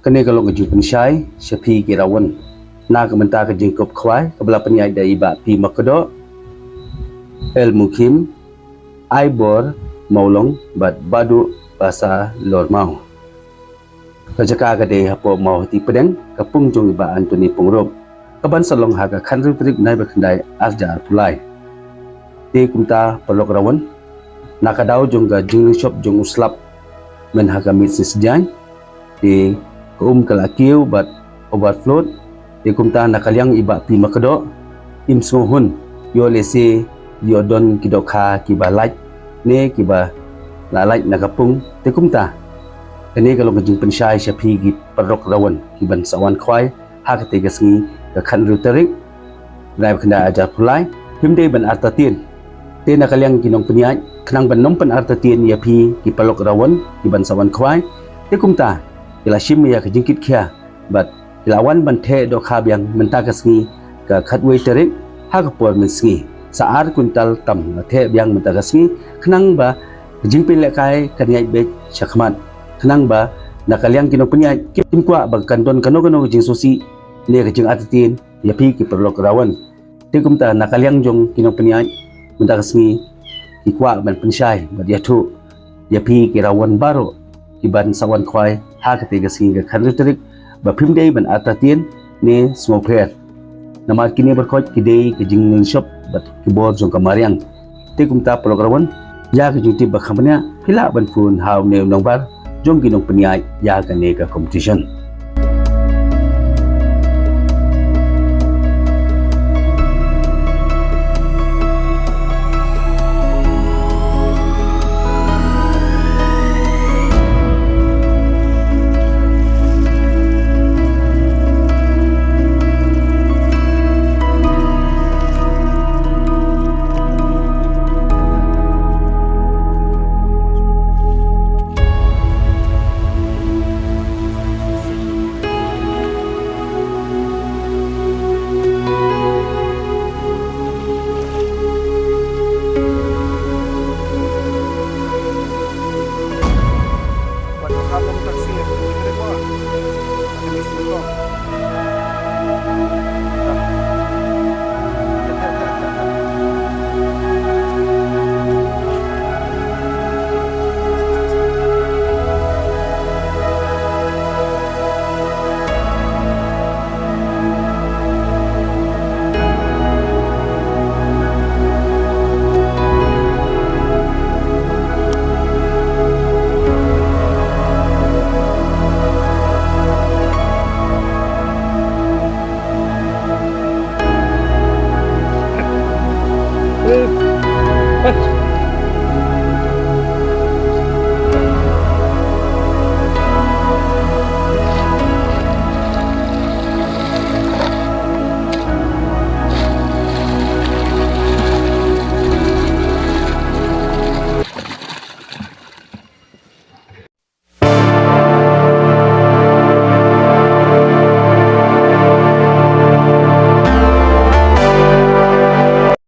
Kene kalau ngaju pensyai syapi kirawan na kementa ke jengkop khwai kabla penyai dai ba pi makodo el mukim aibor maulong bat badu bahasa lor mau kajaka kade hapo mau ti pedeng kapung jong ba antoni pungrop kaban salong haga khanru trik nai ba khandai arja pulai te kumta polok rawan nakadau jong ga jing shop jong uslap men haga mit sisjan di kalakiu bat overflow di kumta nakaliang iba pi makodo im sohun yo lese yo don kidoka kiba like ne kiba la like nakapung te kumta kene kalau ngajing pensyai syapi gi perok rawan kiban sawan khwai ha kate gasngi ka khanru tarik nai khanda ajar pulai himde ban artatin te nakaliang kinong penyai khnang ban nom pan artatin ya pi ki palok rawan kiban sawan khwai te kumta ila shim ya ka jingkit khia bat ilawan ban the do kha byang menta kasngi ka khatwei tarik ha ka por misngi saar kuntal tam na the byang menta kasngi khnang ba jingpin le kai kanyai be chakman khnang ba nakaliang kinong punya kim kwa ba kanton kano jing sosi ne ka jing atatin ya pi ki perlok rawan te kumta nakaliang jong kinong punya menta kasngi ki kwa ban pensyai ba dia thu ya pi ki rawan baro iban sawan khwai ha ketiga singa khanru tarik ba phimdei ban atatin ne smopher namar kini berkhoj kidei ke jing shop bat kibor jong kamariang te kumta programan ya ke juti ba khamnya phila ban phun haw ne nongbar jong ginong penyai ya ka ne ka competition